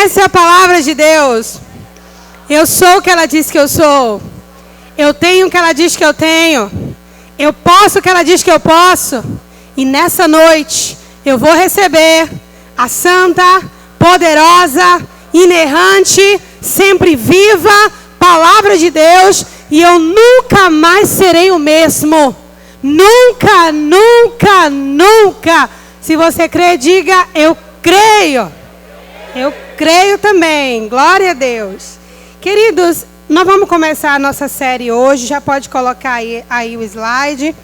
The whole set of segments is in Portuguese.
Essa é a palavra de Deus. Eu sou o que ela diz que eu sou. Eu tenho o que ela diz que eu tenho. Eu posso o que ela diz que eu posso. E nessa noite eu vou receber a santa, poderosa, inerrante, sempre viva palavra de Deus. E eu nunca mais serei o mesmo. Nunca, nunca, nunca. Se você crê, diga: eu creio. Eu creio também. Glória a Deus. Queridos, nós vamos começar a nossa série hoje. Já pode colocar aí o slide.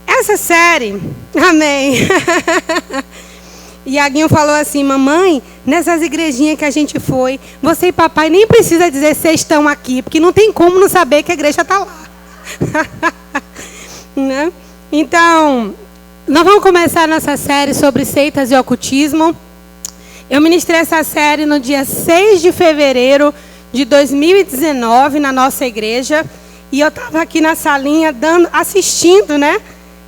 Essa série, amém. Iaguinho falou assim: mamãe, nessas igrejinhas que a gente foi, você e papai nem precisa dizer vocês estão aqui, porque não tem como não saber que a igreja está lá. Né? Então, nós vamos começar a nossa série sobre seitas e ocultismo. Eu ministrei essa série no dia 6 de fevereiro de 2019 na nossa igreja. E eu estava aqui na salinha assistindo, né?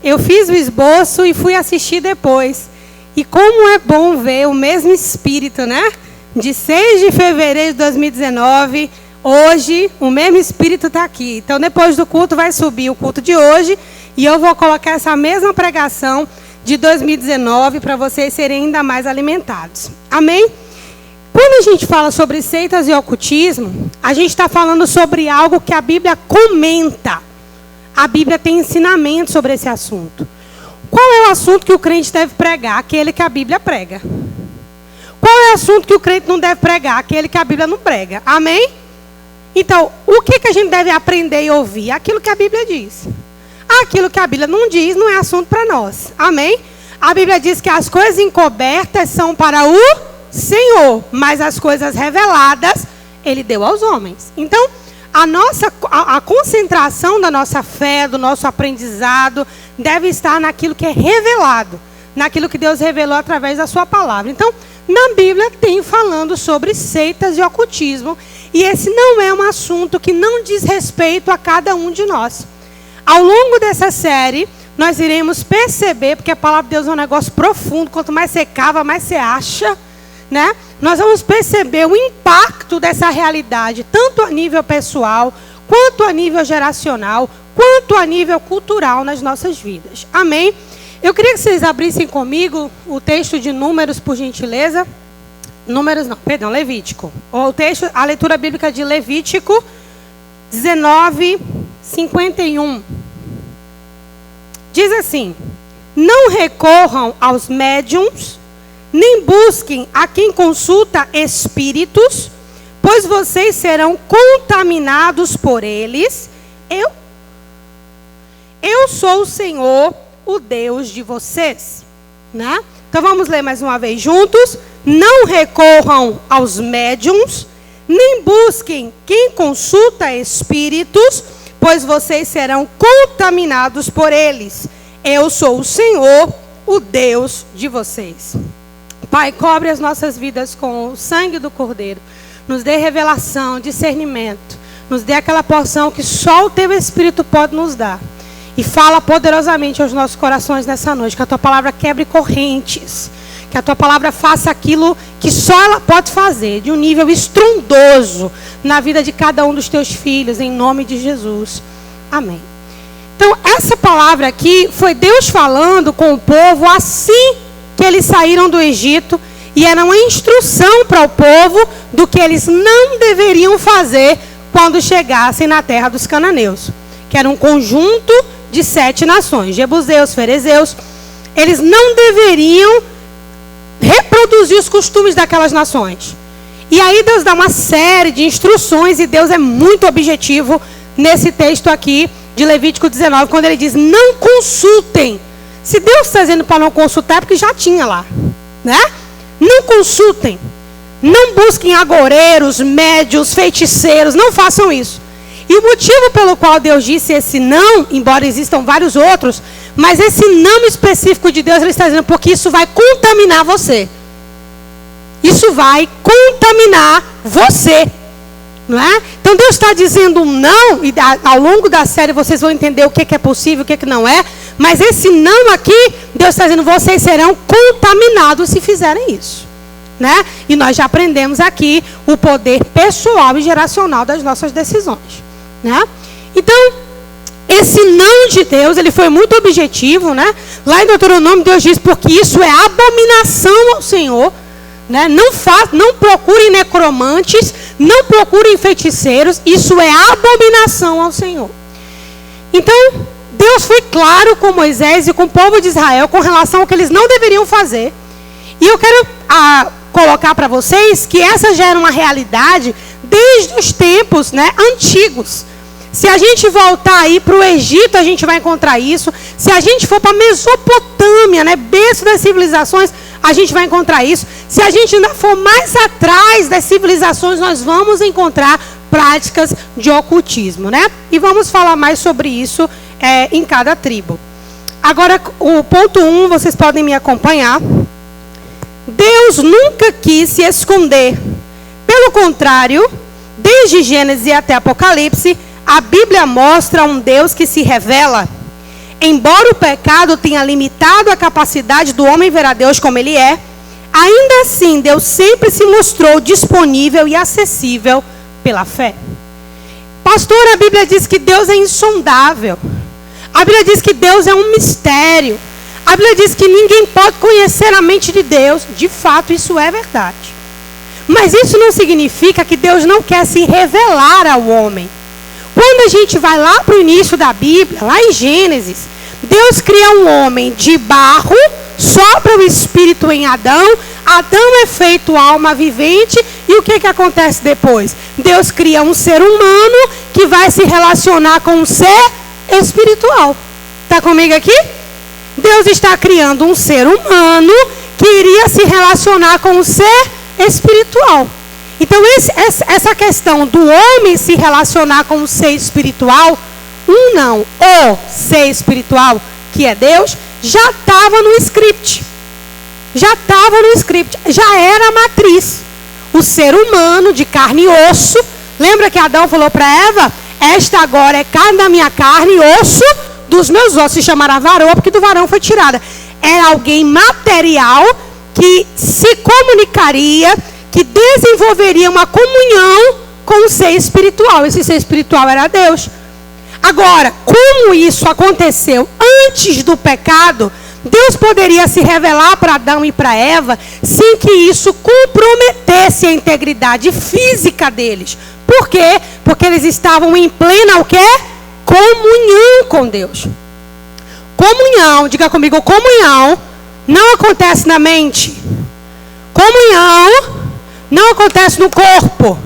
Eu fiz o esboço e fui assistir depois. E como é bom ver o mesmo espírito, né? De 6 de fevereiro de 2019, hoje o mesmo espírito está aqui. Então depois do culto vai subir o culto de hoje. E eu vou colocar essa mesma pregação de 2019 para vocês serem ainda mais alimentados. Amém? Quando a gente fala sobre seitas e ocultismo, a gente está falando sobre algo que a Bíblia comenta. A Bíblia tem ensinamento sobre esse assunto. Qual é o assunto que o crente deve pregar? Aquele que a Bíblia prega. Qual é o assunto que o crente não deve pregar? Aquele que a Bíblia não prega. Amém? Então, o que a gente deve aprender e ouvir? Aquilo que a Bíblia diz. Aquilo que a Bíblia não diz não é assunto para nós. Amém? A Bíblia diz que as coisas encobertas são para o Senhor, mas as coisas reveladas Ele deu aos homens. Então, a concentração da nossa fé, do nosso aprendizado, deve estar naquilo que é revelado, naquilo que Deus revelou através da sua palavra. Então, na Bíblia tem falando sobre seitas e ocultismo, e esse não é um assunto que não diz respeito a cada um de nós. Ao longo dessa série, nós iremos perceber, porque a palavra de Deus é um negócio profundo, quanto mais você cava, mais você acha, né? Nós vamos perceber o impacto dessa realidade, tanto a nível pessoal, quanto a nível geracional, quanto a nível cultural nas nossas vidas. Amém? Eu queria que vocês abrissem comigo o texto de Números, por gentileza. Levítico. A leitura bíblica de Levítico 19, 51. Diz assim: não recorram aos médiuns, nem busquem a quem consulta espíritos, pois vocês serão contaminados por eles. Eu sou o Senhor, o Deus de vocês. Né? Então vamos ler mais uma vez juntos. Não recorram aos médiuns, nem busquem quem consulta espíritos, pois vocês serão contaminados por eles. Eu sou o Senhor, o Deus de vocês. Pai, cobre as nossas vidas com o sangue do Cordeiro. Nos dê revelação, discernimento. Nos dê aquela porção que só o Teu Espírito pode nos dar. E fala poderosamente aos nossos corações nessa noite. Que a Tua palavra quebre correntes. Que a Tua palavra faça aquilo que só ela pode fazer. De um nível estrondoso na vida de cada um dos Teus filhos. Em nome de Jesus. Amém. Então, essa palavra aqui foi Deus falando com o povo assim que eles saíram do Egito. E era uma instrução para o povo do que eles não deveriam fazer quando chegassem na terra dos cananeus. Que era um conjunto de 7 nações. Jebuseus, ferezeus. Eles não deveriam reproduzir os costumes daquelas nações. E aí Deus dá uma série de instruções. E Deus é muito objetivo nesse texto aqui de Levítico 19. Quando ele diz, não consultem. Se Deus está dizendo para não consultar, é porque já tinha lá. Né? Não consultem. Não busquem agoreiros, médios, feiticeiros. Não façam isso. E o motivo pelo qual Deus disse esse não, embora existam vários outros, mas esse não específico de Deus, Ele está dizendo, porque isso vai contaminar você. Isso vai contaminar você. Não é? Então Deus está dizendo um não, e ao longo da série vocês vão entender o que é possível, o que não é. Mas esse não aqui, Deus está dizendo, vocês serão contaminados se fizerem isso. né? E nós já aprendemos aqui o poder pessoal e geracional das nossas decisões, né? Então, esse não de Deus, ele foi muito objetivo, né? Lá em Deuteronômio, Deus diz, porque isso é abominação ao Senhor, né? Não procurem necromantes, não procurem feiticeiros, isso é abominação ao Senhor. Então, Deus foi claro com Moisés e com o povo de Israel com relação ao que eles não deveriam fazer. E eu quero colocar para vocês que essa já era uma realidade desde os tempos, né, antigos. Se a gente voltar aí para o Egito, a gente vai encontrar isso. Se a gente for para a Mesopotâmia, né, berço das civilizações, a gente vai encontrar isso. Se a gente ainda for mais atrás das civilizações, nós vamos encontrar práticas de ocultismo, né? E vamos falar mais sobre isso em cada tribo. Agora, o ponto 1, vocês podem me acompanhar. Deus nunca quis se esconder. Pelo contrário, desde Gênesis até Apocalipse, a Bíblia mostra um Deus que se revela. Embora o pecado tenha limitado a capacidade do homem ver a Deus como ele é, ainda assim Deus sempre se mostrou disponível e acessível pela fé. Pastor, a Bíblia diz que Deus é insondável. A Bíblia diz que Deus é um mistério. A Bíblia diz que ninguém pode conhecer a mente de Deus. De fato, isso é verdade. Mas isso não significa que Deus não quer se revelar ao homem. Quando a gente vai lá para o início da Bíblia, lá em Gênesis, Deus cria um homem de barro, sopra o Espírito em Adão, Adão é feito alma vivente, e o que acontece depois? Deus cria um ser humano que vai se relacionar com um ser espiritual. Está comigo aqui? Deus está criando um ser humano que iria se relacionar com um ser espiritual. Então, essa questão do homem se relacionar com o ser espiritual, o ser espiritual, que é Deus, já estava no script. Já estava no script, já era a matriz. O ser humano de carne e osso, lembra que Adão falou para Eva, esta agora é carne da minha carne e osso dos meus ossos, se chamará varoa, porque do varão foi tirada. Era alguém material que se comunicaria, que desenvolveria uma comunhão com o ser espiritual. Esse ser espiritual era Deus. Agora, como isso aconteceu antes do pecado, Deus poderia se revelar para Adão e para Eva sem que isso comprometesse a integridade física deles. Por quê? Porque eles estavam em plena o quê? Comunhão com Deus. Comunhão, diga comigo, comunhão não acontece na mente. Comunhão não acontece no corpo.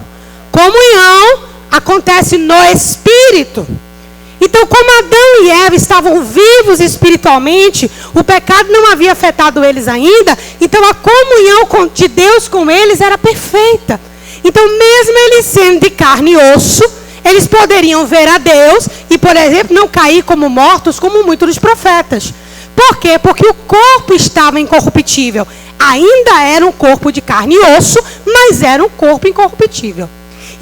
Comunhão acontece no espírito. Então, como Adão e Eva estavam vivos espiritualmente, o pecado não havia afetado eles ainda, então a comunhão de Deus com eles era perfeita. Então, mesmo eles sendo de carne e osso, eles poderiam ver a Deus e, por exemplo, não cair como mortos, como muitos dos profetas. Por quê? Porque o corpo estava incorruptível. Ainda era um corpo de carne e osso, mas era um corpo incorruptível.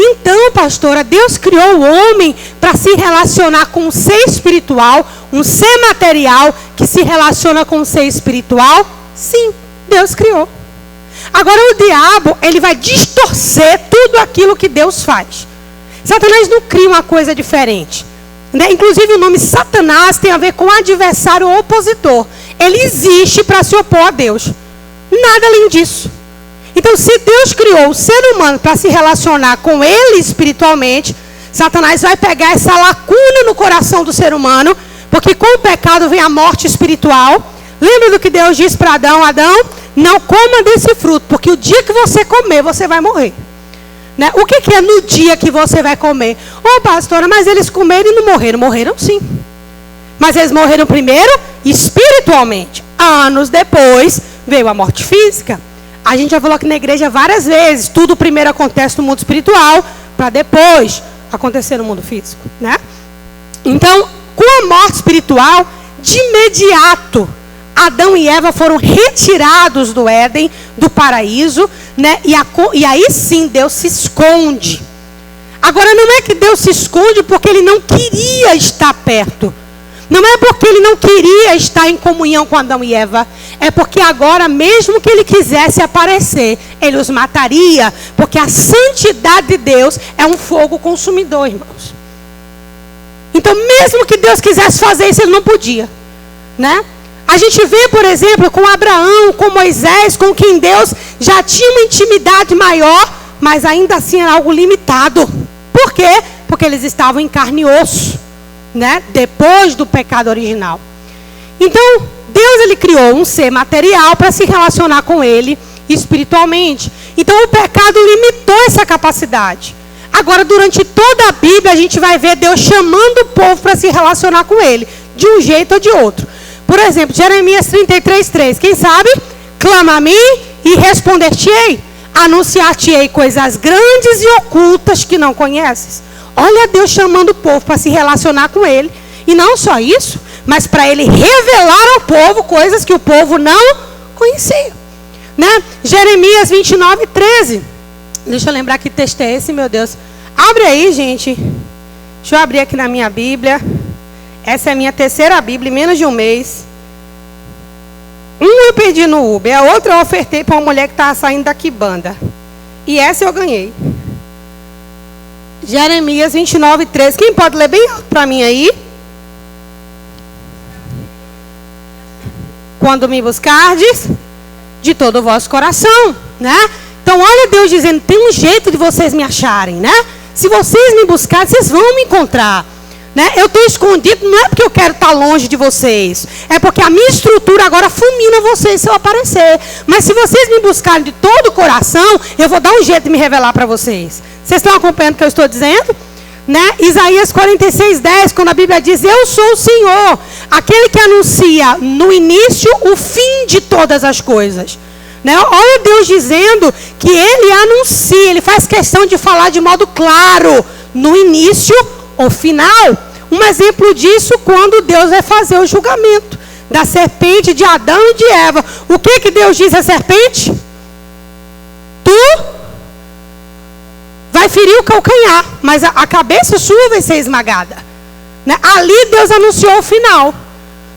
Então, pastora, Deus criou o homem para se relacionar com um ser espiritual, um ser material que se relaciona com um ser espiritual? Sim, Deus criou. Agora o diabo, ele vai distorcer tudo aquilo que Deus faz. Satanás não cria uma coisa diferente, né? Inclusive o nome Satanás tem a ver com adversário ou opositor. Ele existe para se opor a Deus. Nada além disso. Então, se Deus criou o ser humano para se relacionar com ele espiritualmente, Satanás vai pegar essa lacuna no coração do ser humano, porque com o pecado vem a morte espiritual. Lembra do que Deus disse para Adão? Adão, não coma desse fruto, porque o dia que você comer, você vai morrer. Né? O que é no dia que você vai comer? Ô, pastora, mas eles comeram e não morreram. Morreram sim. Mas eles morreram primeiro espiritualmente. Anos depois, veio a morte física. A gente já falou aqui na igreja várias vezes, tudo primeiro acontece no mundo espiritual, para depois acontecer no mundo físico, né? Então, com a morte espiritual, de imediato, Adão e Eva foram retirados do Éden, do paraíso, né? E aí sim, Deus se esconde. Agora, não é que Deus se esconde porque ele não queria estar perto. Não é porque ele não queria estar em comunhão com Adão e Eva. É porque agora, mesmo que ele quisesse aparecer, ele os mataria. Porque a santidade de Deus é um fogo consumidor, irmãos. Então, mesmo que Deus quisesse fazer isso, ele não podia, né? A gente vê, por exemplo, com Abraão, com Moisés, com quem Deus já tinha uma intimidade maior, mas ainda assim era algo limitado. Por quê? Porque eles estavam em carne e osso, né? Depois do pecado original. Então, Deus ele criou um ser material para se relacionar com ele espiritualmente. Então, o pecado limitou essa capacidade. Agora, durante toda a Bíblia, a gente vai ver Deus chamando o povo para se relacionar com ele, de um jeito ou de outro. Por exemplo, Jeremias 33:3. Quem sabe? Clama a mim e responder-te-ei. Anunciar-te-ei coisas grandes e ocultas que não conheces. Olha Deus chamando o povo para se relacionar com ele. E não só isso, mas para ele revelar ao povo coisas que o povo não conhecia, né? Jeremias 29:13. Deixa eu lembrar que texto é esse, meu Deus. Abre aí, gente. Deixa eu abrir aqui na minha Bíblia. Essa é a minha terceira Bíblia em menos de um mês. Eu perdi no Uber. A outra eu ofertei para uma mulher que estava saindo da Quibanda. E essa eu ganhei. Jeremias 29:13. Quem pode ler bem alto para mim aí? Quando me buscardes de todo o vosso coração, né? Então olha Deus dizendo, tem um jeito de vocês me acharem, né? Se vocês me buscarem, vocês vão me encontrar, né? Eu estou escondido, não é porque eu quero estar longe de vocês, é porque a minha estrutura agora fulmina vocês se eu aparecer. Mas se vocês me buscarem de todo o coração, eu vou dar um jeito de me revelar para vocês. Vocês estão acompanhando o que eu estou dizendo? Né? Isaías 46:10, quando a Bíblia diz, eu sou o Senhor, aquele que anuncia no início o fim de todas as coisas. Né? Olha Deus dizendo que ele anuncia, ele faz questão de falar de modo claro, no início ou final. Um exemplo disso quando Deus vai fazer o julgamento da serpente de Adão e de Eva. O que Deus diz à serpente? Tu vai ferir o calcanhar, mas a cabeça sua vai ser esmagada. Né? Ali Deus anunciou o final.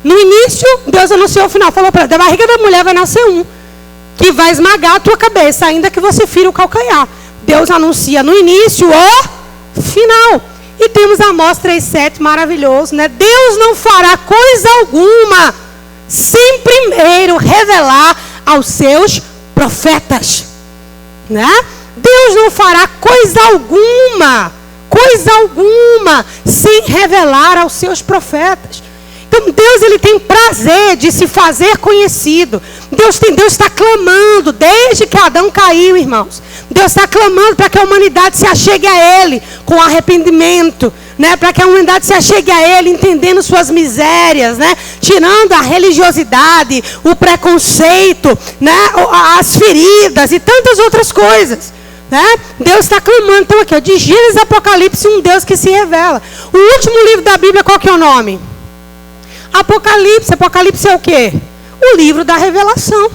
No início, Deus anunciou o final. Falou para ela, da barriga da mulher vai nascer um, que vai esmagar a tua cabeça, ainda que você fira o calcanhar. Deus anuncia no início o final. E temos Amós 3:7, maravilhoso, né? Deus não fará coisa alguma sem primeiro revelar aos seus profetas, né? Deus não fará coisa alguma, sem revelar aos seus profetas. Então Deus ele tem prazer de se fazer conhecido. Deus está clamando desde que Adão caiu, irmãos. Deus está clamando para que a humanidade se achegue a Ele com arrependimento, né? Para que a humanidade se achegue a Ele entendendo suas misérias, né? Tirando a religiosidade, o preconceito, né? As feridas e tantas outras coisas, né? Deus está clamando. Então aqui, ó, de Gênesis a Apocalipse, um Deus que se revela. O último livro da Bíblia, qual que é o nome? Apocalipse. Apocalipse é o quê? O livro da revelação.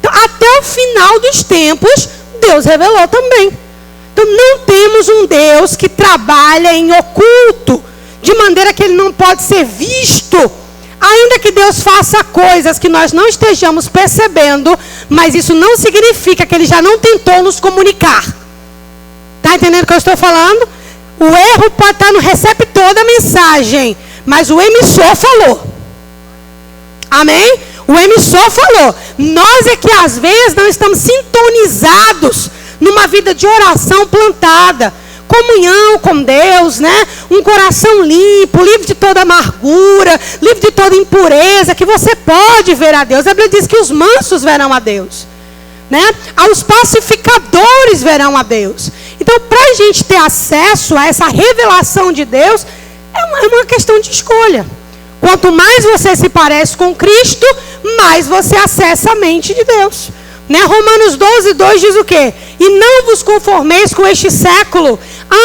Então, até o final dos tempos, Deus revelou também. Então, não temos um Deus que trabalha em oculto, de maneira que ele não pode ser visto. Ainda que Deus faça coisas que nós não estejamos percebendo, mas isso não significa que ele já não tentou nos comunicar. Está entendendo o que eu estou falando? O erro pode estar no receptor da mensagem, mas o emissor falou. Amém? O emissor falou. Nós é que às vezes não estamos sintonizados numa vida de oração plantada. Comunhão com Deus, né? Um coração limpo, livre de toda amargura, livre de toda impureza, que você pode ver a Deus. A Bíblia diz que os mansos verão a Deus, né? Os pacificadores verão a Deus. Então, para a gente ter acesso a essa revelação de Deus, é uma questão de escolha. Quanto mais você se parece com Cristo, mais você acessa a mente de Deus. Né? Romanos 12:2 diz o quê? E não vos conformeis com este século,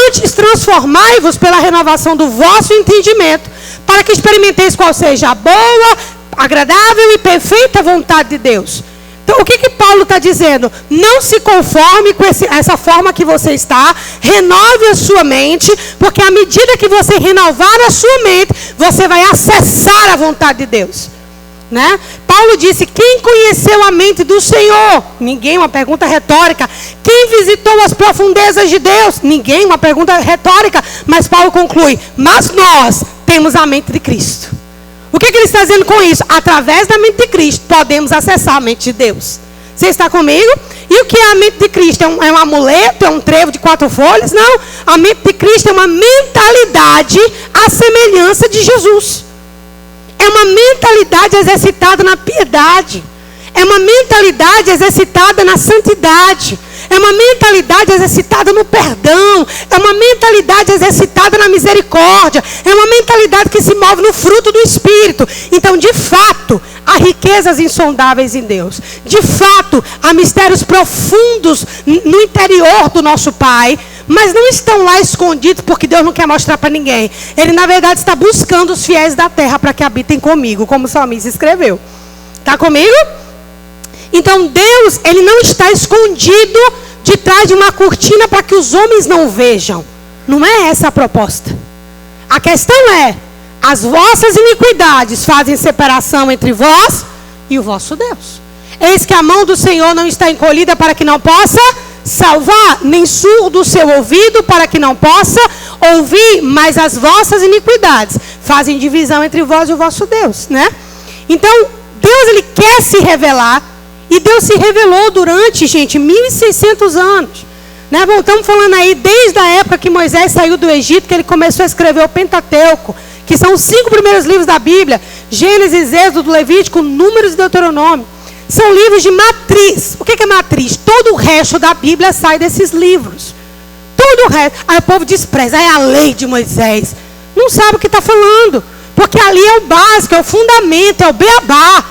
antes transformai-vos pela renovação do vosso entendimento, para que experimenteis qual seja a boa, agradável e perfeita vontade de Deus. Então, o que Paulo está dizendo? Não se conforme com essa forma que você está. Renove a sua mente. Porque à medida que você renovar a sua mente, você vai acessar a vontade de Deus. Né? Paulo disse, quem conheceu a mente do Senhor? Ninguém, uma pergunta retórica. Quem visitou as profundezas de Deus? Ninguém, uma pergunta retórica. Mas Paulo conclui, mas nós temos a mente de Cristo. O que ele está dizendo com isso? Através da mente de Cristo, podemos acessar a mente de Deus. Você está comigo? E o que é a mente de Cristo? É um amuleto? É um trevo de 4 folhas? Não. A mente de Cristo é uma mentalidade à semelhança de Jesus. É uma mentalidade exercitada na piedade. É uma mentalidade exercitada na santidade. É uma mentalidade exercitada no perdão. É uma mentalidade exercitada na misericórdia. É uma mentalidade que se move no fruto do Espírito. Então, de fato, há riquezas insondáveis em Deus. De fato, há mistérios profundos no interior do nosso Pai. Mas não estão lá escondidos porque Deus não quer mostrar para ninguém. Ele, na verdade, está buscando os fiéis da terra para que habitem comigo, como o salmista escreveu. Está comigo? Então, Deus, Ele não está escondido de trás de uma cortina para que os homens não vejam. Não é essa a proposta. A questão é, as vossas iniquidades fazem separação entre vós e o vosso Deus. Eis que a mão do Senhor não está encolhida para que não possa salvar, nem surdo o seu ouvido para que não possa ouvir, mas as vossas iniquidades fazem divisão entre vós e o vosso Deus, né? Então, Deus, Ele quer se revelar, e Deus se revelou durante, gente, 1.600 anos, né? Bom, estamos falando aí desde a época que Moisés saiu do Egito, que ele começou a escrever o Pentateuco, que são os 5 primeiros livros da Bíblia, Gênesis, Êxodo, Levítico, Números e Deuteronômio. São livros de matriz. O que é matriz? Todo o resto da Bíblia sai desses livros. Todo o resto. Aí o povo despreza. É a lei de Moisés. Não sabe o que está falando. Porque ali é o básico, é o fundamento, é o beabá.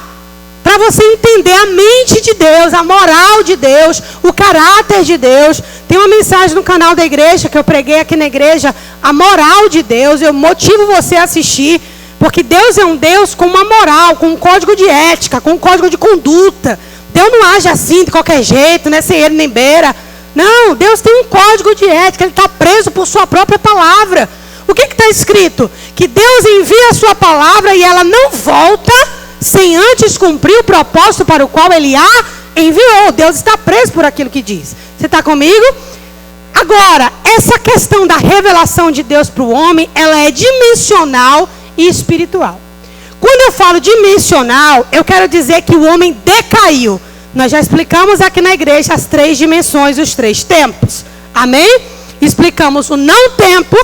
Para você entender a mente de Deus, a moral de Deus, o caráter de Deus. Tem uma mensagem no canal da igreja, que eu preguei aqui na igreja, a moral de Deus. Eu motivo você a assistir. Porque Deus é um Deus com uma moral, com um código de ética, com um código de conduta. Deus não age assim de qualquer jeito, né? Sem ele nem beira. Não, Deus tem um código de ética. Ele está preso por sua própria palavra. O que está escrito? Que Deus envia a sua palavra e ela não volta sem antes cumprir o propósito para o qual Ele a enviou. Deus está preso por aquilo que diz. Você está comigo? Agora, essa questão da revelação de Deus para o homem, ela é dimensional e espiritual. Quando eu falo dimensional, eu quero dizer que o homem decaiu. Nós já explicamos aqui na igreja as 3 dimensões, os 3 tempos. Amém? Explicamos o não tempo,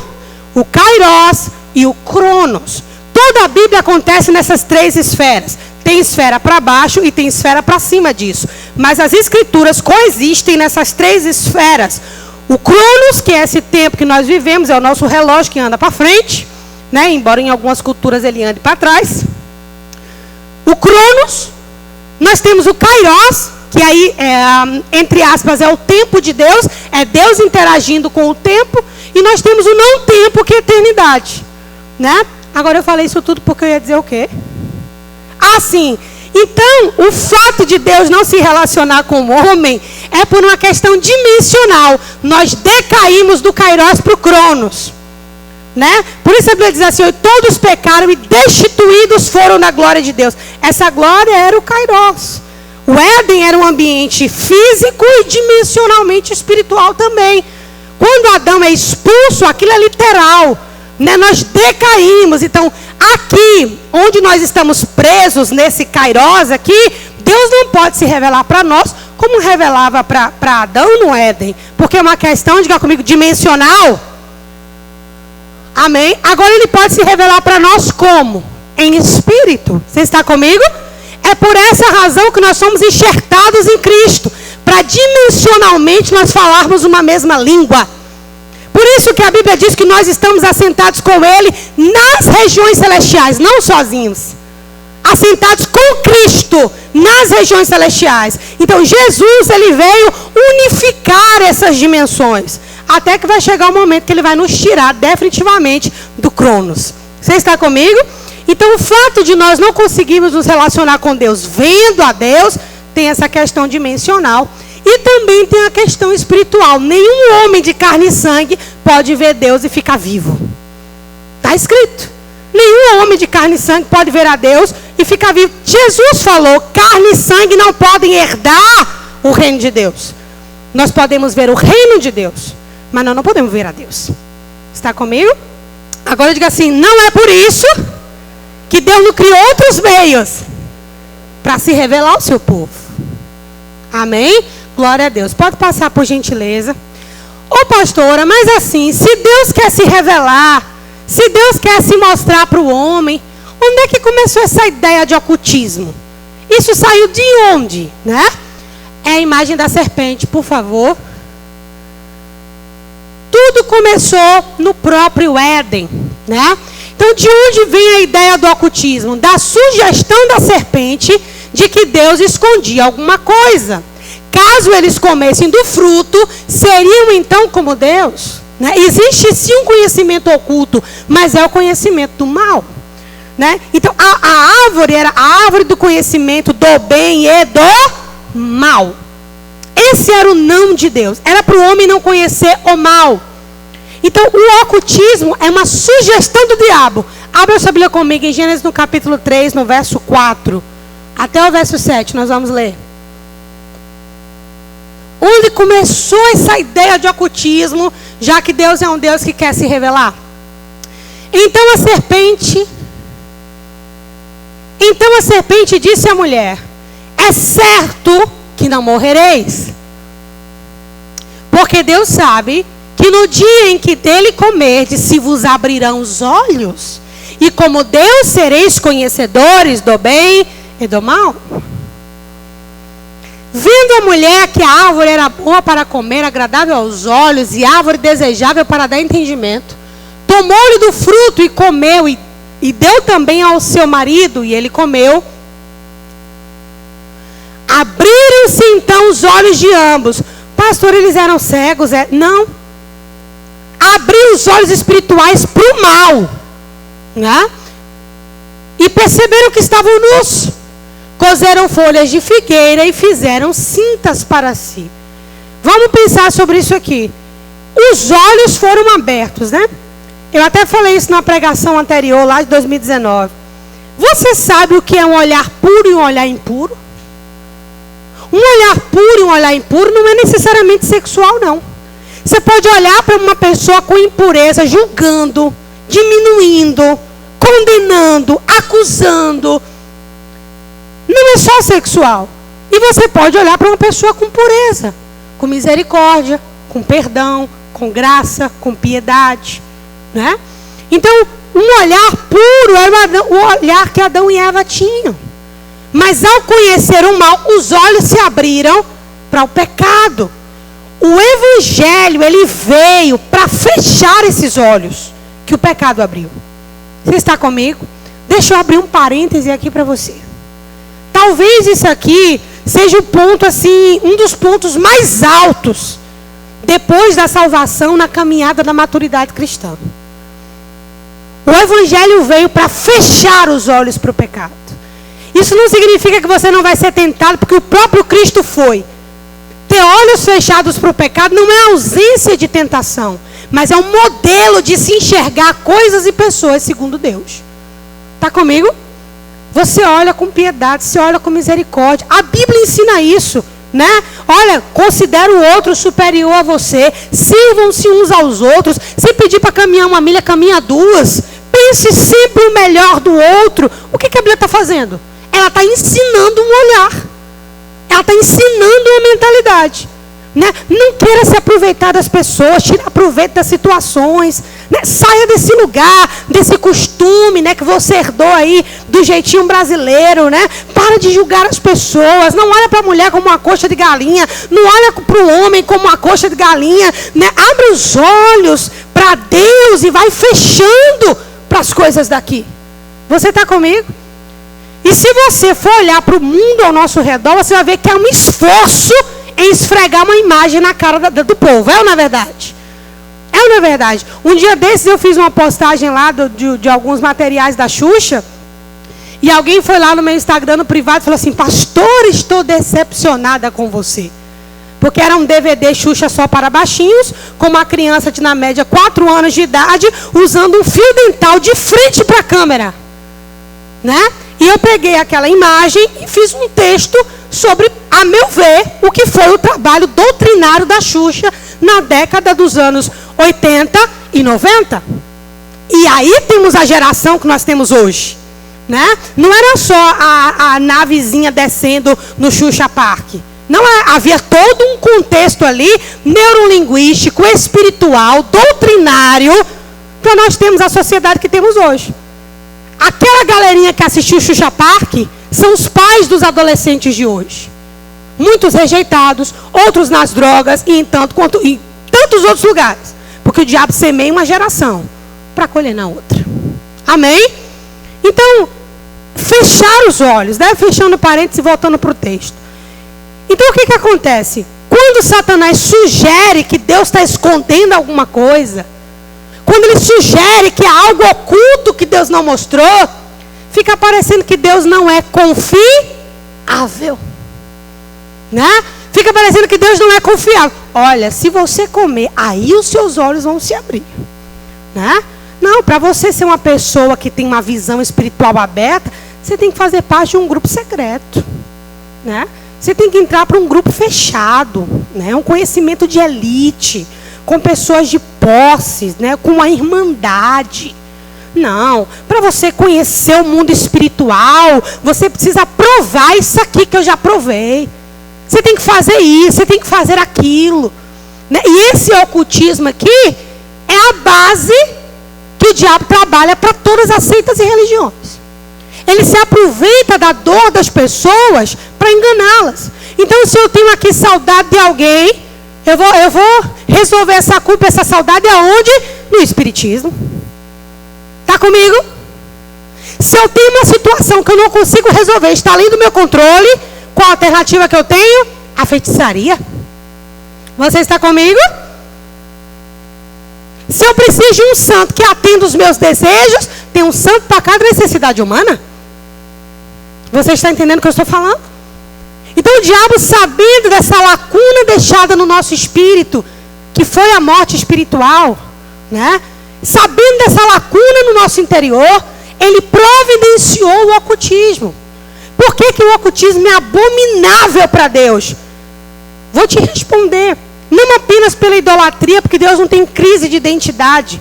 o kairos e o cronos. Toda a Bíblia acontece nessas 3 esferas. Tem esfera para baixo e tem esfera para cima disso. Mas as escrituras coexistem nessas 3 esferas. O cronos, que é esse tempo que nós vivemos, é o nosso relógio que anda para frente. Né? Embora em algumas culturas ele ande para trás. O cronos, nós temos o kairos, que aí, entre aspas, é o tempo de Deus, é Deus interagindo com o tempo, e nós temos o não tempo, que é a eternidade. Né? Agora eu falei isso tudo porque eu ia dizer o quê? Ah, sim. Então, o fato de Deus não se relacionar com o homem é por uma questão dimensional. Nós decaímos do kairos para o cronos. Né? Por isso a Bíblia diz assim, todos pecaram e destituídos foram da glória de Deus. Essa glória era o kairos. O Éden era um ambiente físico e dimensionalmente espiritual também. Quando Adão é expulso, aquilo é literal, né? Nós decaímos. Então, aqui, onde nós estamos presos nesse kairos aqui, Deus não pode se revelar para nós como revelava para Adão no Éden. Porque é uma questão, diga comigo, dimensional. Amém? Agora ele pode se revelar para nós como? Em espírito. Você está comigo? É por essa razão que nós somos enxertados em Cristo. Para dimensionalmente nós falarmos uma mesma língua. Por isso que a Bíblia diz que nós estamos assentados com Ele nas regiões celestiais, não sozinhos. Assentados com Cristo nas regiões celestiais. Então Jesus, Ele veio unificar essas dimensões. Até que vai chegar o momento que Ele vai nos tirar definitivamente do cronos. Você está comigo? Então o fato de nós não conseguirmos nos relacionar com Deus, vendo a Deus, tem essa questão dimensional. E também tem a questão espiritual. Nenhum homem de carne e sangue pode ver Deus e ficar vivo. Está escrito. Nenhum homem de carne e sangue pode ver a Deus e ficar vivo. Jesus falou, carne e sangue não podem herdar o reino de Deus. Nós podemos ver o reino de Deus, mas nós não podemos ver a Deus. Está comigo? Agora diga assim, não é por isso que Deus não criou outros meios para se revelar ao seu povo. Amém? Glória a Deus. Pode passar por gentileza. Ô pastora, mas assim, se Deus quer se revelar, se Deus quer se mostrar para o homem, onde é que começou essa ideia de ocultismo? Isso saiu de onde, né? É a imagem da serpente, por favor. Tudo começou no próprio Éden, né? Então, de onde vem a ideia do ocultismo? Da sugestão da serpente de que Deus escondia alguma coisa. Caso eles comessem do fruto, seriam então como Deus, né? Existe sim um conhecimento oculto, mas é o conhecimento do mal, né? Então, a árvore era a árvore do conhecimento do bem e do mal. Esse era o não de Deus. Era para o homem não conhecer o mal. Então, o ocultismo é uma sugestão do diabo. Abra sua Bíblia comigo em Gênesis no capítulo 3, no verso 4. Até o verso 7, nós vamos ler. Onde começou essa ideia de ocultismo, já que Deus é um Deus que quer se revelar? Então a serpente disse à mulher, é certo que não morrereis. Porque Deus sabe que no dia em que dele comerdes, se vos abrirão os olhos, e como Deus sereis conhecedores do bem e do mal. Vendo a mulher que a árvore era boa para comer, agradável aos olhos, e árvore desejável para dar entendimento, tomou-lhe do fruto e comeu, e deu também ao seu marido, e ele comeu. Abriram-se então os olhos de ambos. Pastor, eles eram cegos? Não. Abriu os olhos espirituais para o mal, né? E perceberam que estavam nus. Cozeram folhas de figueira e fizeram cintas para si. Vamos pensar sobre isso aqui. Os olhos foram abertos, né? Eu até falei isso na pregação anterior, lá de 2019. Você sabe o que é um olhar puro e um olhar impuro? Um olhar puro e um olhar impuro não é necessariamente sexual, não. Você pode olhar para uma pessoa com impureza, julgando, diminuindo, condenando, acusando. Não é só sexual. E você pode olhar para uma pessoa com pureza, com misericórdia, com perdão, com graça, com piedade, né? Então, um olhar puro era o olhar que Adão e Eva tinham. Mas ao conhecer o mal, os olhos se abriram para o pecado. O evangelho, ele veio para fechar esses olhos que o pecado abriu. Você está comigo? Deixa eu abrir um parêntese aqui para você. Talvez isso aqui seja o ponto assim, um dos pontos mais altos depois da salvação na caminhada da maturidade cristã. O evangelho veio para fechar os olhos para o pecado. Isso não significa que você não vai ser tentado, porque o próprio Cristo foi. Ter olhos fechados para o pecado não é ausência de tentação, mas é um modelo de se enxergar coisas e pessoas segundo Deus. Está comigo? Você olha com piedade, você olha com misericórdia. A Bíblia ensina isso, né? Olha, considera o outro superior a você. Sirvam-se uns aos outros. Se pedir para caminhar uma milha, caminha duas. Pense sempre o melhor do outro. O que a Bíblia está fazendo? Ela está ensinando um olhar. Ela está ensinando uma mentalidade, né? Não queira se aproveitar das pessoas, tirar proveito das situações, né? Saia desse lugar, desse costume, né, que você herdou aí do jeitinho brasileiro, né? Para de julgar as pessoas. Não olha para a mulher como uma coxa de galinha. Não olha para o homem como uma coxa de galinha, né? Abre os olhos para Deus e vai fechando para as coisas daqui. Você está comigo? E se você for olhar para o mundo ao nosso redor, você vai ver que é um esforço em esfregar uma imagem na cara do povo. É ou não é verdade? É ou não é verdade? Um dia desses eu fiz uma postagem lá de alguns materiais da Xuxa. E alguém foi lá no meu Instagram, no privado, e falou assim: pastor, estou decepcionada com você. Porque era um DVD Xuxa só para baixinhos, com uma criança de, na média, 4 anos de idade, usando um fio dental de frente para a câmera. Né? E eu peguei aquela imagem e fiz um texto sobre, a meu ver, o que foi o trabalho doutrinário da Xuxa na década dos anos 80 e 90. E aí temos a geração que nós temos hoje. Né? Não era só a navezinha descendo no Xuxa Park. Não havia todo um contexto ali, neurolinguístico, espiritual, doutrinário, para nós termos a sociedade que temos hoje. Aquela galerinha que assistiu o Xuxa Park são os pais dos adolescentes de hoje. Muitos rejeitados, outros nas drogas e em tantos outros lugares. Porque o diabo semeia uma geração para colher na outra. Amém? Então, fechar os olhos, né? Fechando parênteses e voltando para o texto. Então, o que acontece? Quando Satanás sugere que Deus está escondendo alguma coisa, quando ele sugere que há algo oculto que Deus não mostrou, fica parecendo que Deus não é confiável. Né? Fica parecendo que Deus não é confiável. Olha, se você comer, aí os seus olhos vão se abrir. Né? Não, para você ser uma pessoa que tem uma visão espiritual aberta, você tem que fazer parte de um grupo secreto. Né? Você tem que entrar para um grupo fechado, né? Um conhecimento de elite, com pessoas de posses, né? Com uma irmandade. Não, para você conhecer o mundo espiritual, você precisa provar isso aqui que eu já provei. Você tem que fazer isso, você tem que fazer aquilo. Né? E esse ocultismo aqui é a base que o diabo trabalha para todas as seitas e religiões. Ele se aproveita da dor das pessoas para enganá-las. Então, se eu tenho aqui saudade de alguém, eu vou resolver essa culpa, essa saudade aonde? No Espiritismo. Está comigo? Se eu tenho uma situação que eu não consigo resolver, está além do meu controle, qual a alternativa que eu tenho? A feitiçaria. Você está comigo? Se eu preciso de um santo que atenda os meus desejos, tem um santo para cada necessidade humana? Você está entendendo o que eu estou falando? Então o diabo, sabendo dessa lacuna deixada no nosso espírito, que foi a morte espiritual, né? Sabendo dessa lacuna no nosso interior, ele providenciou o ocultismo. Por que o ocultismo é abominável para Deus? Vou te responder. Não apenas pela idolatria, porque Deus não tem crise de identidade.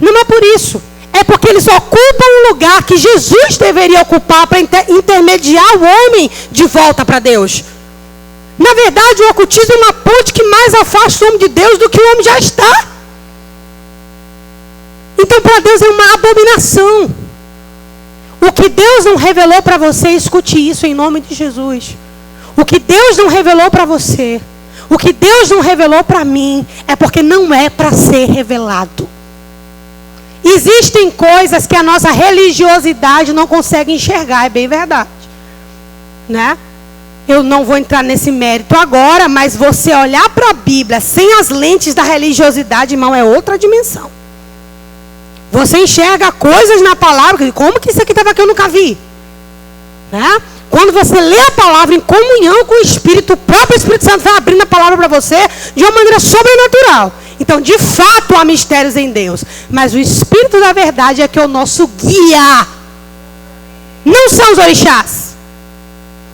Não é por isso. É porque eles ocupam um lugar que Jesus deveria ocupar para intermediar o homem de volta para Deus. Na verdade, o ocultismo é uma ponte que mais afasta o homem de Deus do que o homem já está. Então, para Deus é uma abominação. O que Deus não revelou para você, escute isso em nome de Jesus. O que Deus não revelou para você, o que Deus não revelou para mim, é porque não é para ser revelado. Existem coisas que a nossa religiosidade não consegue enxergar, é bem verdade. Né? Eu não vou entrar nesse mérito agora, mas você olhar para a Bíblia sem as lentes da religiosidade, irmão, é outra dimensão. Você enxerga coisas na palavra, como que isso aqui estava que eu nunca vi? Né? Quando você lê a palavra em comunhão com o Espírito, o próprio Espírito Santo vai abrindo a palavra para você de uma maneira sobrenatural. Então, de fato, há mistérios em Deus. Mas o Espírito da verdade é que é o nosso guia. Não são os orixás.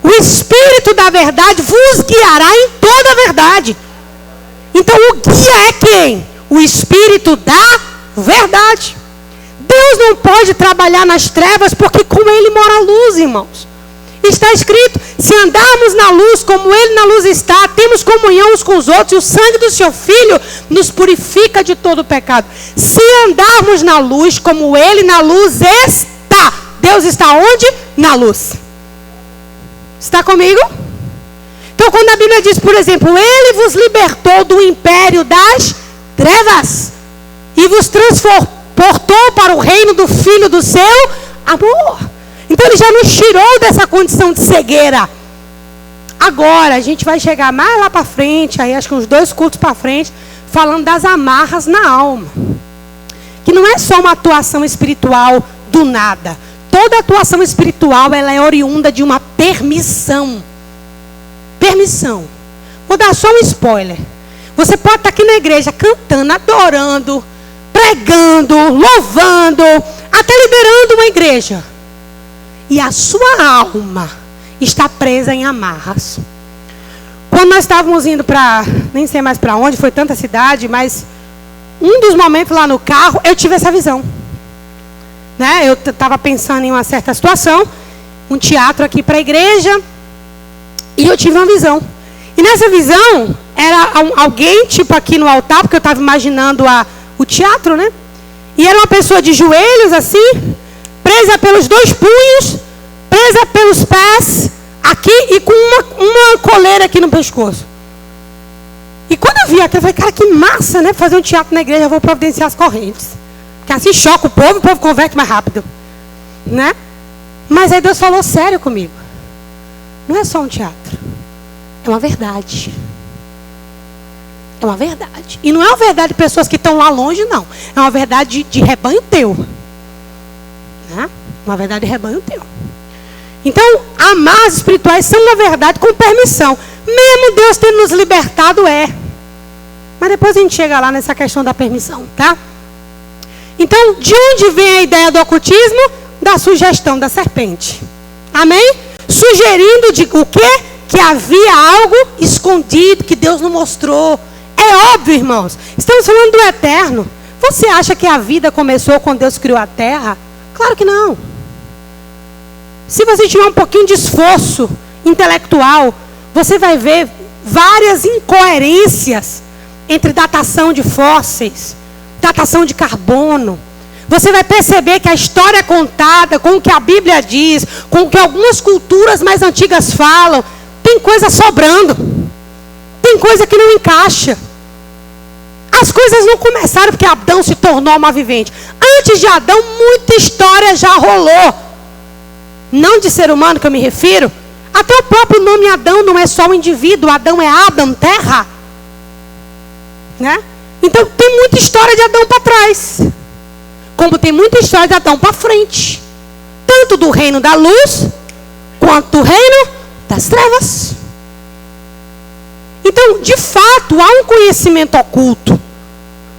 O Espírito da verdade vos guiará em toda a verdade. Então, o guia é quem? O Espírito da verdade. Deus não pode trabalhar nas trevas, porque com Ele mora a luz, irmãos. Está escrito, se andarmos na luz como Ele na luz está, temos comunhão uns com os outros, e o sangue do seu Filho nos purifica de todo o pecado. Se andarmos na luz como Ele na luz está, Deus está onde? Na luz. Está comigo? Então, quando a Bíblia diz, por exemplo, Ele vos libertou do império das trevas e vos transportou para o reino do Filho do seu amor. Então Ele já nos tirou dessa condição de cegueira. Agora a gente vai chegar mais lá para frente, aí acho que uns 2 cultos para frente, falando das amarras na alma. Que não é só uma atuação espiritual do nada. toda atuação espiritual, ela é oriunda de uma permissão. Permissão. Vou dar só um spoiler. Você pode estar aqui na igreja cantando, adorando, pregando, louvando, até liderando uma igreja. E a sua alma está presa em amarras. Quando nós estávamos indo para, nem sei mais para onde, foi tanta cidade, mas um dos momentos lá no carro, eu tive essa visão. Né? Eu estava pensando em uma certa situação, um teatro aqui para a igreja, e eu tive uma visão. E nessa visão, era alguém, tipo aqui no altar, porque eu estava imaginando o teatro, né? E era uma pessoa de joelhos, assim, presa pelos 2 punhos, presa pelos pés, aqui, e com uma coleira aqui no pescoço. E quando eu vi aquilo, eu falei, cara, que massa, né? Fazer um teatro na igreja, eu vou providenciar as correntes. Porque assim choca o povo converte mais rápido. Né? Mas aí Deus falou sério comigo. Não é só um teatro. É uma verdade. É uma verdade. E não é uma verdade de pessoas que estão lá longe, não. É uma verdade de rebanho teu. Né? Uma verdade de rebanho teu. Então, amarras espirituais são uma verdade com permissão. Mesmo Deus tendo nos libertado, é. Mas depois a gente chega lá nessa questão da permissão, tá? Então, de onde vem a ideia do ocultismo? Da sugestão da serpente. Amém? Sugerindo de o quê? Que havia algo escondido que Deus não mostrou. É óbvio, irmãos. Estamos falando do eterno. Você acha que a vida começou quando Deus criou a terra? Claro que não. Se você tiver um pouquinho de esforço intelectual, você vai ver várias incoerências entre datação de fósseis, datação de carbono. Você vai perceber que a história é contada com o que a Bíblia diz, com o que algumas culturas mais antigas falam. Tem coisa sobrando. Tem coisa que não encaixa. As coisas não começaram porque Adão se tornou alma vivente. Antes de Adão, muita história já rolou. Não de ser humano que eu me refiro. Até o próprio nome Adão não é só um indivíduo. Adão é Adam, terra. Né? Então tem muita história de Adão para trás. Como tem muita história de Adão para frente. Tanto do reino da luz, quanto do reino das trevas. Então, de fato, há um conhecimento oculto.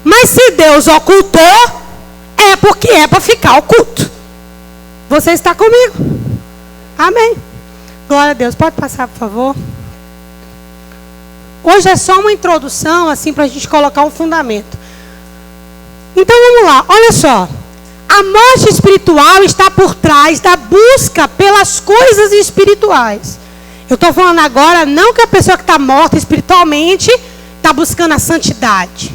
Mas se Deus ocultou, é porque é para ficar oculto. Você está comigo? Amém. Glória a Deus. Pode passar, por favor. Hoje é só uma introdução, assim, para a gente colocar um fundamento. Então, vamos lá. Olha só. A morte espiritual está por trás da busca pelas coisas espirituais. Eu estou falando agora, não que a pessoa que está morta espiritualmente está buscando a santidade.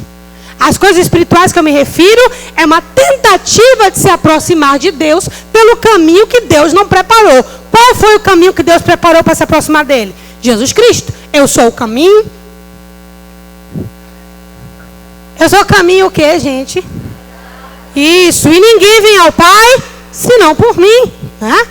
As coisas espirituais que eu me refiro é uma tentativa de se aproximar de Deus pelo caminho que Deus não preparou. Qual foi o caminho que Deus preparou para se aproximar dele? Jesus Cristo. Eu sou o caminho. Eu sou o caminho o quê, gente? Isso. E ninguém vem ao Pai senão por mim. Né?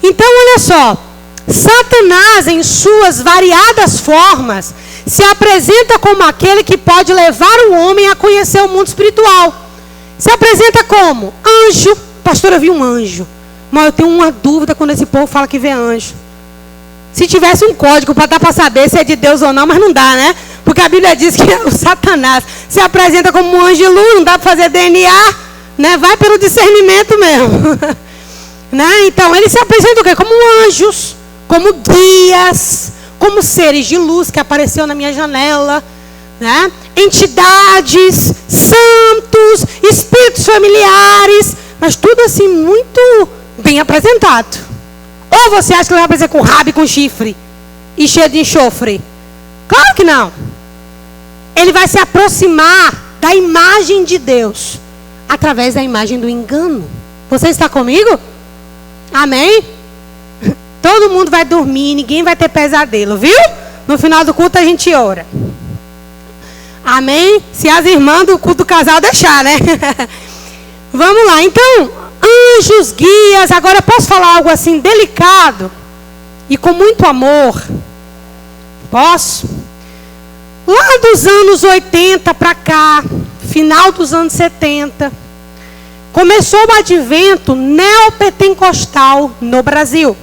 Então, olha só. Satanás, em suas variadas formas, se apresenta como aquele que pode levar o homem a conhecer o mundo espiritual. Se apresenta como? Anjo. Pastor, eu vi um anjo. Mas eu tenho uma dúvida quando esse povo fala que vê anjo. Se tivesse um código para dar para saber se é de Deus ou não, mas não dá, né? Porque a Bíblia diz que o Satanás se apresenta como um anjo de luz, não dá para fazer DNA, né? Vai pelo discernimento mesmo. Né? Então, ele se apresenta o quê? Como anjos, como guias, como seres de luz que apareceu na minha janela, né? Entidades, santos, espíritos familiares, mas tudo assim muito bem apresentado. Ou você acha que ele vai aparecer com rabo e com chifre e cheio de enxofre? Claro que não. Ele vai se aproximar da imagem de Deus através da imagem do engano. Você está comigo? Amém? Todo mundo vai dormir, ninguém vai ter pesadelo, viu? No final do culto a gente ora. Amém? Se as irmãs do culto do casal deixar, né? Vamos lá, então, anjos, guias. Agora eu posso falar algo assim delicado e com muito amor? Posso? Lá dos anos 80 para cá, final dos anos 70, começou o advento neopentecostal no Brasil.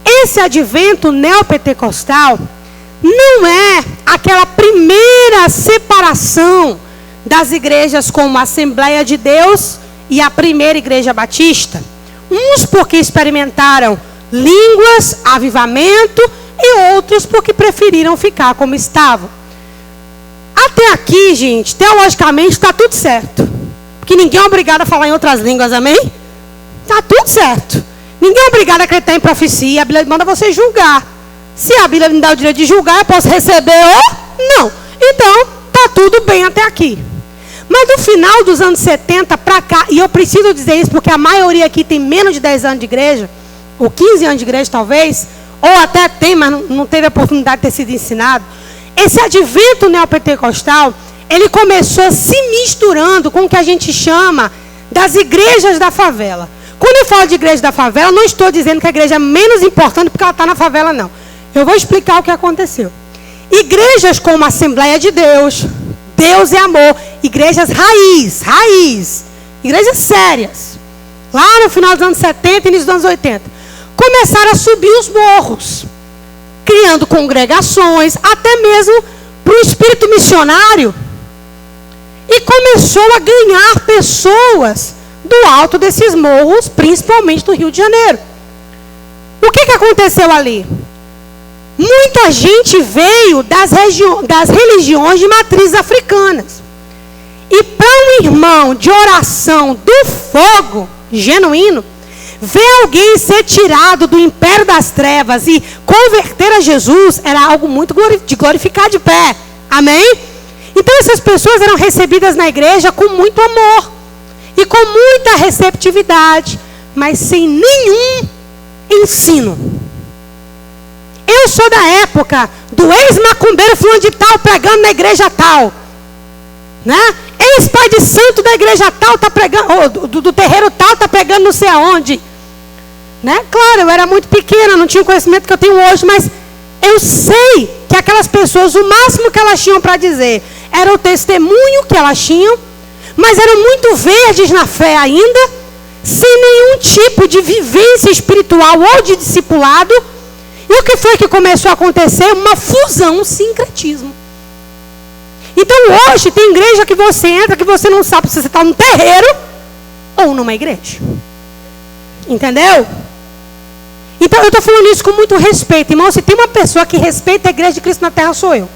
Esse advento neopentecostal não é aquela primeira separação das igrejas como a Assembleia de Deus e a primeira igreja batista. Uns porque experimentaram línguas, avivamento, e outros porque preferiram ficar como estavam. Até aqui, gente, teologicamente está tudo certo. Porque ninguém é obrigado a falar em outras línguas, amém? Está tudo certo. Ninguém é obrigado a acreditar em profecia. A Bíblia manda você julgar. Se a Bíblia me dá o direito de julgar, eu posso receber ou não. Então, está tudo bem até aqui. Mas do final dos anos 70 para cá, e eu preciso dizer isso porque a maioria aqui tem menos de 10 anos de igreja, ou 15 anos de igreja talvez, ou até tem, mas não teve a oportunidade de ter sido ensinado. Esse advento neopentecostal, ele começou se misturando com o que a gente chama das igrejas da favela. Quando eu falo de igreja da favela, não estou dizendo que a igreja é menos importante porque ela está na favela, não. Eu vou explicar o que aconteceu. Igrejas como a Assembleia de Deus, Deus é Amor, igrejas raiz, igrejas sérias, lá no final dos anos 70 e início dos anos 80, começaram a subir os morros, criando congregações, até mesmo para o espírito missionário, e começou a ganhar pessoas do alto desses morros, principalmente do Rio de Janeiro. O que aconteceu ali? Muita gente veio das religiões de matrizes africanas. E para um irmão de oração do fogo genuíno, ver alguém ser tirado do império das trevas e converter a Jesus era algo muito de glorificar de pé. Amém? Então essas pessoas eram recebidas na igreja com muito amor e com muita receptividade, mas sem nenhum ensino. Eu sou da época do ex-macumbeiro fulano de tal pregando na igreja tal, né? Ex-pai de santo da igreja tal está pregando, ou do terreiro tal está pregando não sei aonde, né? Claro, eu era muito pequena, não tinha o conhecimento que eu tenho hoje, mas eu sei que aquelas pessoas, o máximo que elas tinham para dizer era o testemunho que elas tinham, mas eram muito verdes na fé ainda, sem nenhum tipo de vivência espiritual ou de discipulado. E o que foi que começou a acontecer? Uma fusão, um sincretismo. Então hoje tem igreja que você entra que você não sabe se você está num terreiro ou numa igreja. Entendeu? Então eu estou falando isso com muito respeito. Irmão, se tem uma pessoa que respeita a igreja de Cristo na terra, sou eu.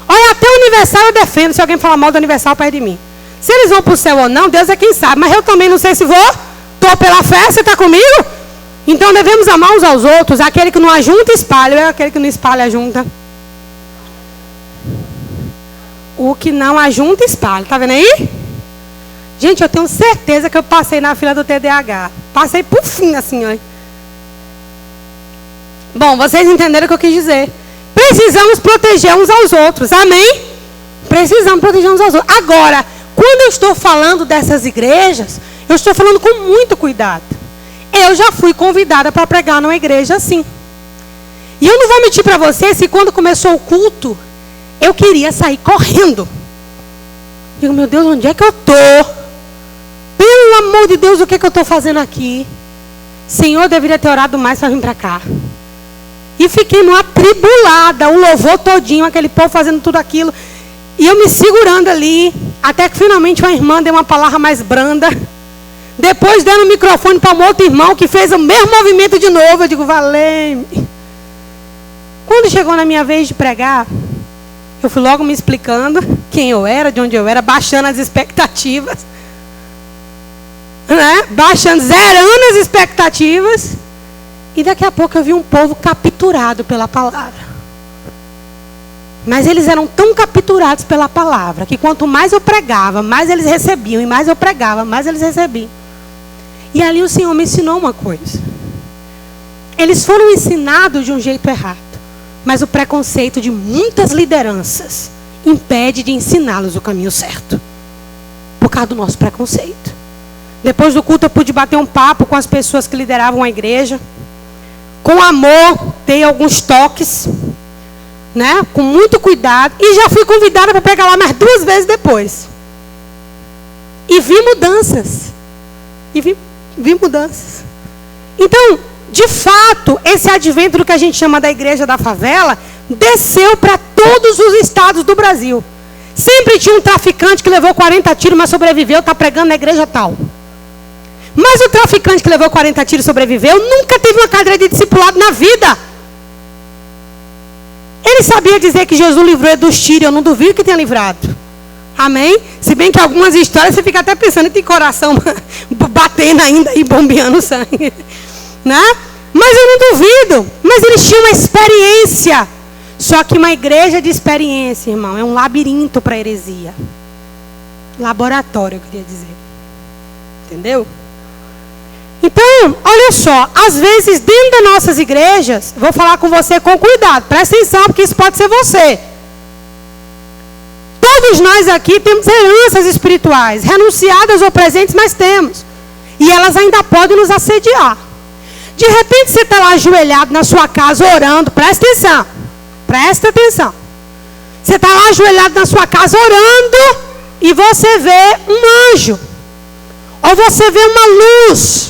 Olha, até o Universal eu defendo se alguém falar mal do Universal perto de mim. Se eles vão para o céu ou não, Deus é quem sabe. Mas eu também não sei se vou. Estou pela fé, você está comigo? Então devemos amar uns aos outros. Aquele que não ajunta, espalha. É aquele que não espalha, ajunta. O que não ajunta, espalha. Está vendo aí? Gente, eu tenho certeza que eu passei na fila do TDAH. Passei por fim, assim, ó. Bom, vocês entenderam o que eu quis dizer. Precisamos proteger uns aos outros. Amém? Precisamos proteger uns aos outros. Agora, quando eu estou falando dessas igrejas, eu estou falando com muito cuidado. Eu já fui convidada para pregar numa igreja assim. E eu não vou mentir para vocês que quando começou o culto, eu queria sair correndo. Digo, meu Deus, onde é que eu estou? Pelo amor de Deus, o que é que eu estou fazendo aqui? Senhor, eu deveria ter orado mais para vir para cá. E fiquei numa tribulada, o louvor todinho, aquele povo fazendo tudo aquilo. E eu me segurando ali, até que finalmente uma irmã deu uma palavra mais branda. Depois dando o microfone para um outro irmão que fez o mesmo movimento de novo. Eu digo, valeu. Quando chegou na minha vez de pregar, eu fui logo me explicando quem eu era, de onde eu era, baixando as expectativas. Né? Baixando, zerando as expectativas. E daqui a pouco eu vi um povo capturado pela palavra. Mas eles eram tão capturados pela palavra, que quanto mais eu pregava, mais eles recebiam. E mais eu pregava, mais eles recebiam. E ali o Senhor me ensinou uma coisa. Eles foram ensinados de um jeito errado. Mas o preconceito de muitas lideranças impede de ensiná-los o caminho certo. Por causa do nosso preconceito. Depois do culto eu pude bater um papo com as pessoas que lideravam a igreja. Com amor, dei alguns toques. Né? Com muito cuidado. E já fui convidada para pregar lá mais 2 vezes depois. E vi mudanças. E vi mudanças. Então, de fato, esse advento do que a gente chama da igreja da favela desceu para todos os estados do Brasil. Sempre tinha um traficante que levou 40 tiros, mas sobreviveu, está pregando na igreja tal. Mas o traficante que levou 40 tiros e sobreviveu nunca teve uma cadeira de discipulado na vida. Ele sabia dizer que Jesus livrou ele dos tiros, eu não duvido que tenha livrado. Amém? Se bem que algumas histórias você fica até pensando em ter coração batendo ainda e bombeando sangue. Né? Mas eu não duvido. Mas eles tinham uma experiência. Só que uma igreja de experiência, irmão, é um labirinto para heresia. Laboratório, eu queria dizer. Entendeu? Então, olha só, às vezes dentro das nossas igrejas, vou falar com você com cuidado, presta atenção, porque isso pode ser você. Todos nós aqui temos heranças espirituais, renunciadas ou presentes, mas temos. E elas ainda podem nos assediar. De repente você está lá ajoelhado na sua casa orando, presta atenção. Presta atenção. Você está lá ajoelhado na sua casa orando e você vê um anjo. Ou você vê uma luz.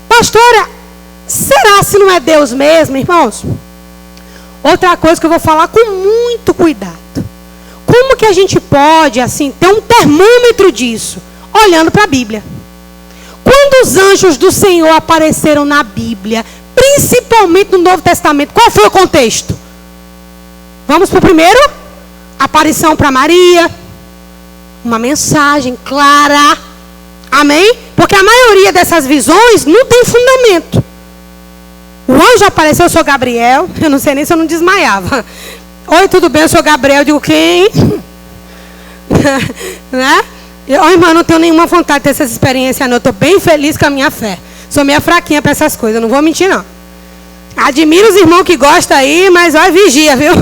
Pastora, será se não é Deus mesmo, irmãos? Outra coisa que eu vou falar com muito cuidado. Como que a gente pode, assim, ter um termômetro disso? Olhando para a Bíblia. Quando os anjos do Senhor apareceram na Bíblia, principalmente no Novo Testamento, qual foi o contexto? Vamos para o primeiro? Aparição para Maria. Uma mensagem clara. Amém? Porque a maioria dessas visões não tem fundamento. O anjo apareceu, eu sou Gabriel. Eu não sei nem se eu não desmaiava. Oi, tudo bem? Eu sou Gabriel. Eu digo, quem? Né? Irmã, não tenho nenhuma vontade de ter essas experiências, não. Eu estou bem feliz com a minha fé. Sou meio fraquinha para essas coisas. Eu não vou mentir, não. Admiro os irmãos que gostam aí, mas olha, vigia, viu?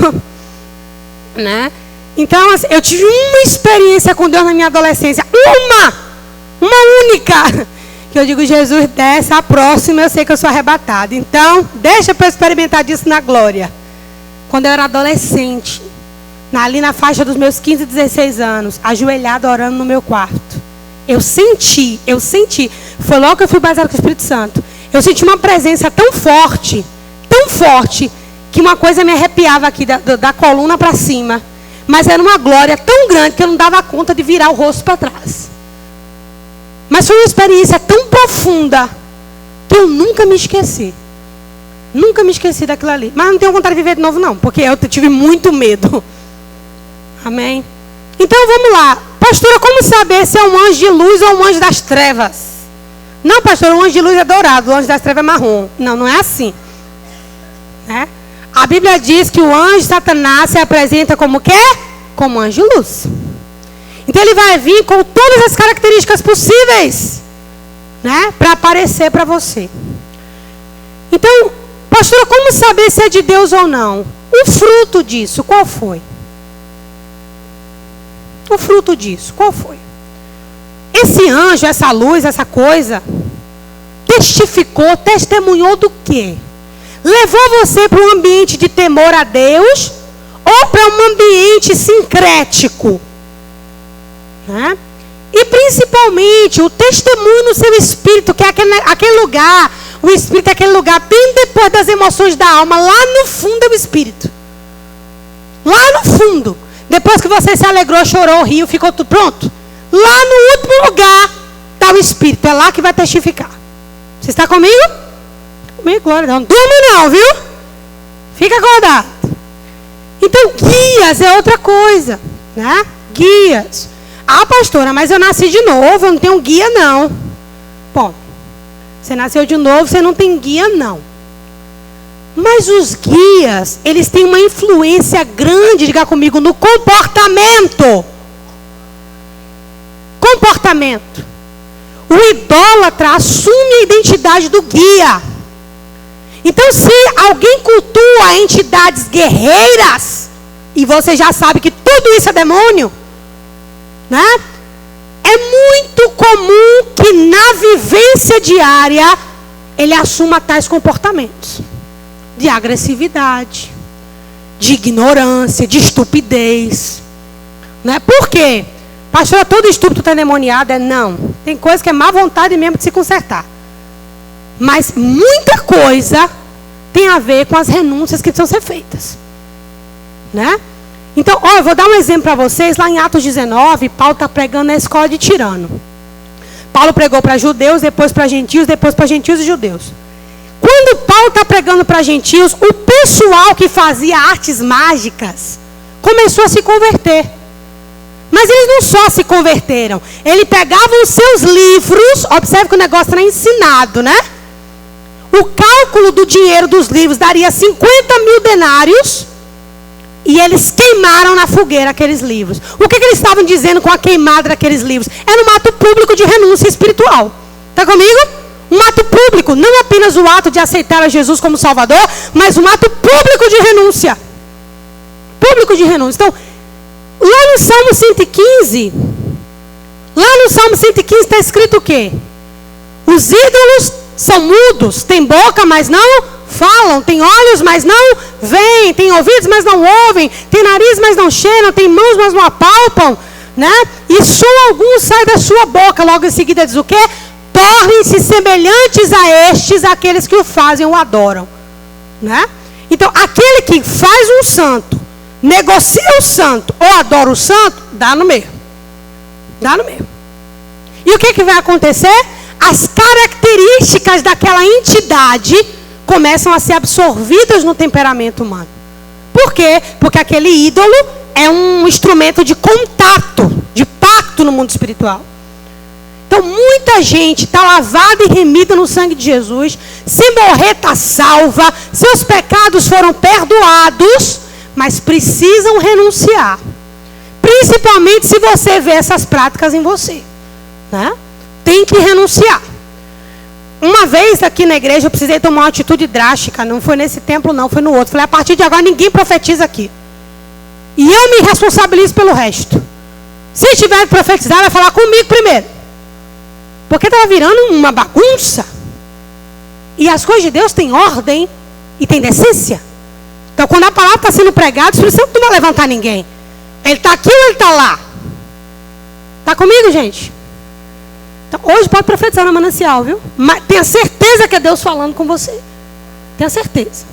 Né? Então, assim, eu tive uma experiência com Deus na minha adolescência. Uma única. Que eu digo, Jesus, desce, a próxima eu sei que eu sou arrebatada. Então, deixa para eu experimentar disso na glória. Quando eu era adolescente, ali na faixa dos meus 15, 16 anos, ajoelhado orando no meu quarto. Eu senti. Foi logo que eu fui batizado com o Espírito Santo. Eu senti uma presença tão forte, que uma coisa me arrepiava aqui da coluna para cima. Mas era uma glória tão grande que eu não dava conta de virar o rosto para trás. Mas foi uma experiência tão profunda que eu nunca me esqueci. Nunca me esqueci daquilo ali. Mas não tenho vontade de viver de novo, não. Porque eu tive muito medo. Amém? Então vamos lá. Pastora, como saber se é um anjo de luz ou um anjo das trevas? Não, pastora, o anjo de luz é dourado, o anjo das trevas é marrom. Não, não é assim. Né? A Bíblia diz que o anjo Satanás se apresenta como quê? Como anjo de luz. Então ele vai vir com todas as características possíveis, né, para aparecer para você. Então, pastora, como saber se é de Deus ou não? O fruto disso, qual foi? O fruto disso, qual foi? Esse anjo, essa luz, essa coisa, testemunhou do quê? Levou você para um ambiente de temor a Deus ou para um ambiente sincrético? Né? E principalmente o testemunho no seu espírito, que é aquele lugar, o espírito é aquele lugar bem depois das emoções da alma, lá no fundo é o espírito. Lá no fundo. Depois que você se alegrou, chorou, riu, ficou tudo pronto. Lá no último lugar está o espírito, é lá que vai testificar. Você está comigo? Comigo, glória, não durma não, viu? Fica acordado. Então guias é outra coisa, né? Guias. Ah, pastora, mas eu nasci de novo, eu não tenho guia, não. Bom, você nasceu de novo, você não tem guia, não. Mas os guias, eles têm uma influência grande, diga comigo, no comportamento. Comportamento. O idólatra assume a identidade do guia. Então, se alguém cultua entidades guerreiras, e você já sabe que tudo isso é demônio, né? É muito comum que na vivência diária ele assuma tais comportamentos de agressividade, de ignorância, de estupidez, né? Por quê? Pastor, todo estúpido está endemoniado? Não. Tem coisa que é má vontade mesmo de se consertar. Mas muita coisa tem a ver com as renúncias que precisam ser feitas. Né? Então, eu vou dar um exemplo para vocês. Lá em Atos 19, Paulo está pregando na escola de Tirano. Paulo pregou para judeus, depois para gentios, depois para gentios e judeus. Quando Paulo está pregando para gentios, o pessoal que fazia artes mágicas começou a se converter. Mas eles não só se converteram. Eles pegavam os seus livros. Observe que o negócio era ensinado, né? O cálculo do dinheiro dos livros daria 50 mil denários. E eles queimaram na fogueira aqueles livros. O que eles estavam dizendo com a queimada daqueles livros? Era um ato público de renúncia espiritual. Está comigo? Um ato público. Não apenas o ato de aceitar a Jesus como Salvador, mas um ato público de renúncia. Público de renúncia. Então, lá no Salmo 115, está escrito o quê? Os ídolos são mudos, têm boca, mas não falam, têm olhos, mas não veem, têm ouvidos, mas não ouvem, têm nariz, mas não cheiram, têm mãos, mas não apalpam, né? E som algum sai da sua boca. Logo em seguida diz o quê? Tornem-se semelhantes a estes, aqueles que o fazem, o adoram, né? Então, aquele que faz um santo, negocia o santo ou adora o santo, dá no meio. Dá no meio. E o que vai acontecer? As características daquela entidade começam a ser absorvidas no temperamento humano. Por quê? Porque aquele ídolo é um instrumento de contato, de pacto no mundo espiritual. Então, muita gente está lavada e remida no sangue de Jesus. Se morrer, está salva. Seus pecados foram perdoados, mas precisam renunciar. Principalmente se você vê essas práticas em você, né? Tem que renunciar. Uma vez aqui na igreja eu precisei tomar uma atitude drástica. Não foi nesse templo não, foi no outro. Falei, a partir de agora ninguém profetiza aqui. E eu me responsabilizo pelo resto. Se tiver que profetizar, vai falar comigo primeiro. Porque estava virando uma bagunça. E as coisas de Deus têm ordem e têm decência. Então, quando a palavra está sendo pregada, o Espírito Santo não vai levantar ninguém. Ele está aqui ou ele está lá? Está comigo, gente? Então, hoje pode profetizar no manancial, viu? Mas tenha certeza que é Deus falando com você. Tenha certeza.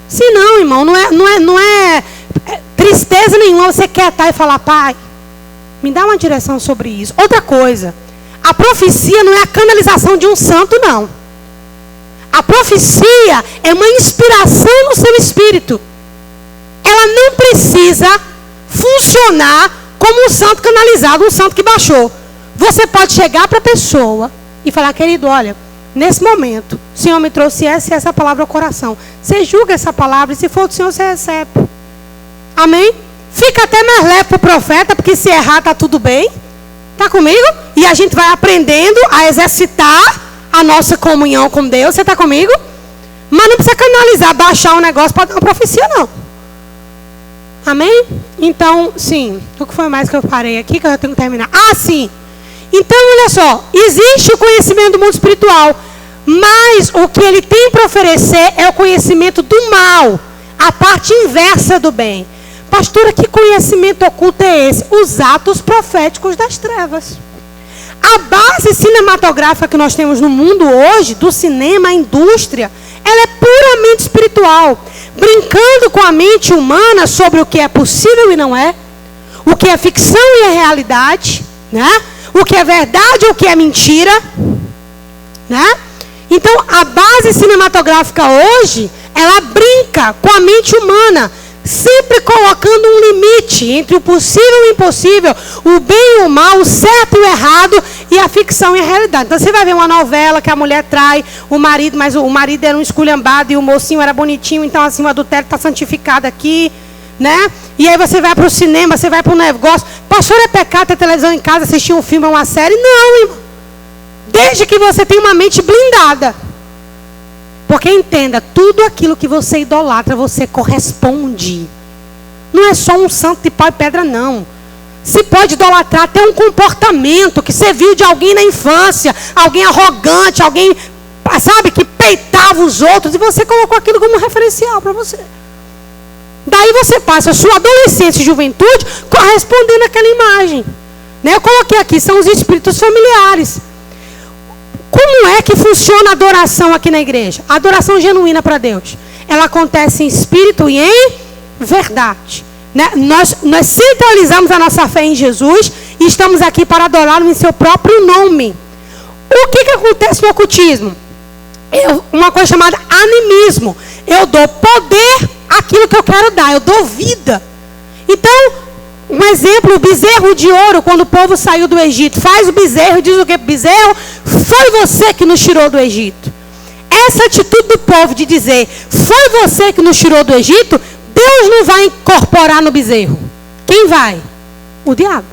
Se não, irmão, não é tristeza nenhuma você quietar e falar, pai, me dá uma direção sobre isso. Outra coisa, a profecia não é a canalização de um santo, não. A profecia é uma inspiração no seu espírito. Ela não precisa funcionar como um santo canalizado, um santo que baixou. Você pode chegar para a pessoa e falar, querido, olha, nesse momento, o Senhor me trouxe essa palavra ao coração. Você julga essa palavra e se for do Senhor, você recebe. Amém? Fica até mais leve para o profeta, porque se errar, está tudo bem. Está comigo? E a gente vai aprendendo a exercitar a nossa comunhão com Deus. Você está comigo? Mas não precisa canalizar, baixar um negócio para dar uma profecia, não. Amém? Então, sim. O que foi mais que eu parei aqui, que eu tenho que terminar? Ah, sim. Então, olha só. Existe o conhecimento do mundo espiritual. Mas o que ele tem para oferecer é o conhecimento do mal. A parte inversa do bem. Pastora, que conhecimento oculto é esse? Os atos proféticos das trevas. A base cinematográfica que nós temos no mundo hoje, do cinema, a indústria, ela é puramente espiritual. Brincando com a mente humana sobre o que é possível e não é. O que é ficção e é realidade. Né? O que é verdade e o que é mentira. Né? Então, a base cinematográfica hoje, ela brinca com a mente humana. Sempre colocando um limite entre o possível e o impossível, o bem e o mal, o certo e o errado, e a ficção e a realidade. Então você vai ver uma novela que a mulher trai o marido, mas o marido era um esculhambado e o mocinho era bonitinho, então assim o adultério está santificado aqui, né? E aí você vai para o cinema, você vai para um negócio. Pastor, é pecado ter televisão em casa, assistir um filme ou uma série? Não, irmão. Desde que você tenha uma mente blindada. Porque entenda, tudo aquilo que você idolatra, você corresponde. Não é só um santo de pau e pedra, não. Se pode idolatrar até um comportamento que você viu de alguém na infância, alguém arrogante, alguém, sabe, que peitava os outros, e você colocou aquilo como referencial para você. Daí você passa a sua adolescência e juventude correspondendo àquela imagem. Né? Eu coloquei aqui, são os espíritos familiares. Como é que funciona a adoração aqui na igreja? A adoração genuína para Deus. Ela acontece em espírito e em verdade. Né? Nós centralizamos a nossa fé em Jesus e estamos aqui para adorá-lo em seu próprio nome. O que acontece no ocultismo? Uma coisa chamada animismo. Eu dou poder àquilo que eu quero dar. Eu dou vida. Então, um exemplo, o bezerro de ouro, quando o povo saiu do Egito. Faz o bezerro, diz o que? Bezerro, foi você que nos tirou do Egito. Essa atitude do povo de dizer, foi você que nos tirou do Egito, Deus não vai incorporar no bezerro. Quem vai? O diabo.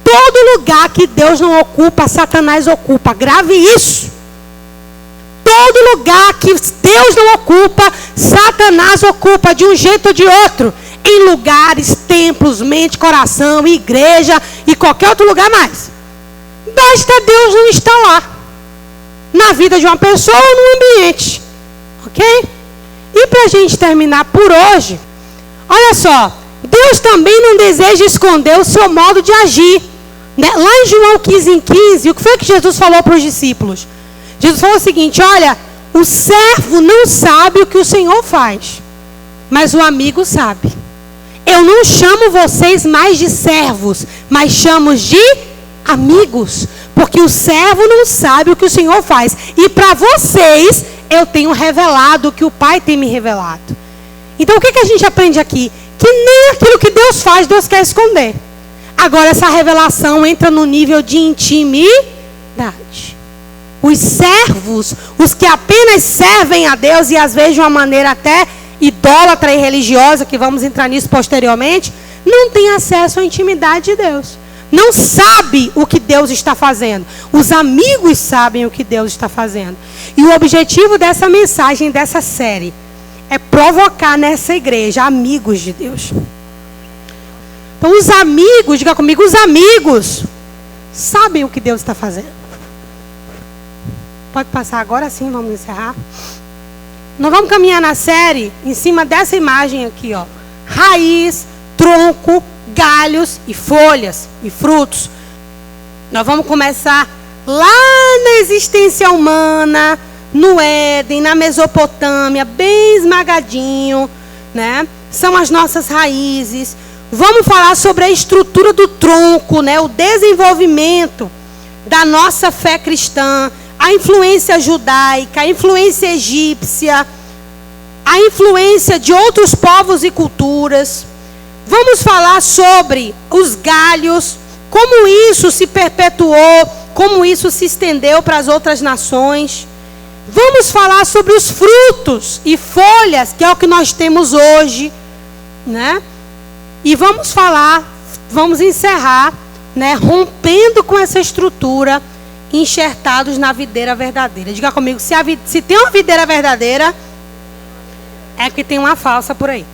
Todo lugar que Deus não ocupa, Satanás ocupa. Grave isso. Todo lugar que Deus não ocupa, Satanás ocupa de um jeito ou de outro. Em lugares, templos, mente, coração, igreja e qualquer outro lugar mais. Basta Deus não estar lá. Na vida de uma pessoa ou no ambiente. Ok? E para a gente terminar por hoje, olha só. Deus também não deseja esconder o seu modo de agir. Né? Lá em João 15:15, o que foi que Jesus falou para os discípulos? Jesus falou o seguinte, olha, o servo não sabe o que o Senhor faz, mas o amigo sabe. Eu não chamo vocês mais de servos, mas chamo de amigos. Porque o servo não sabe o que o Senhor faz. E para vocês, eu tenho revelado o que o Pai tem me revelado. Então, o que a gente aprende aqui? Que nem aquilo que Deus faz, Deus quer esconder. Agora, essa revelação entra no nível de intimidade. Os servos, os que apenas servem a Deus, e às vezes de uma maneira até idólatra e religiosa, que vamos entrar nisso posteriormente, não têm acesso à intimidade de Deus. Não sabe o que Deus está fazendo. Os amigos sabem o que Deus está fazendo. E o objetivo dessa mensagem, dessa série, é provocar nessa igreja amigos de Deus. Então os amigos, diga comigo, os amigos sabem o que Deus está fazendo. Pode passar agora sim, vamos encerrar. Nós vamos caminhar na série em cima dessa imagem aqui, ó. Raiz, tronco, galhos e folhas e frutos. Nós vamos começar lá na existência humana, no Éden, na Mesopotâmia, bem esmagadinho, né? São as nossas raízes. Vamos falar sobre a estrutura do tronco, né? O desenvolvimento da nossa fé cristã, a influência judaica, a influência egípcia, a influência de outros povos e culturas. Vamos falar sobre os galhos, como isso se perpetuou, como isso se estendeu para as outras nações. Vamos falar sobre os frutos e folhas, que é o que nós temos hoje, né? E vamos encerrar, né, rompendo com essa estrutura, enxertados na videira verdadeira. Diga comigo, se tem uma videira verdadeira, é que tem uma falsa por aí.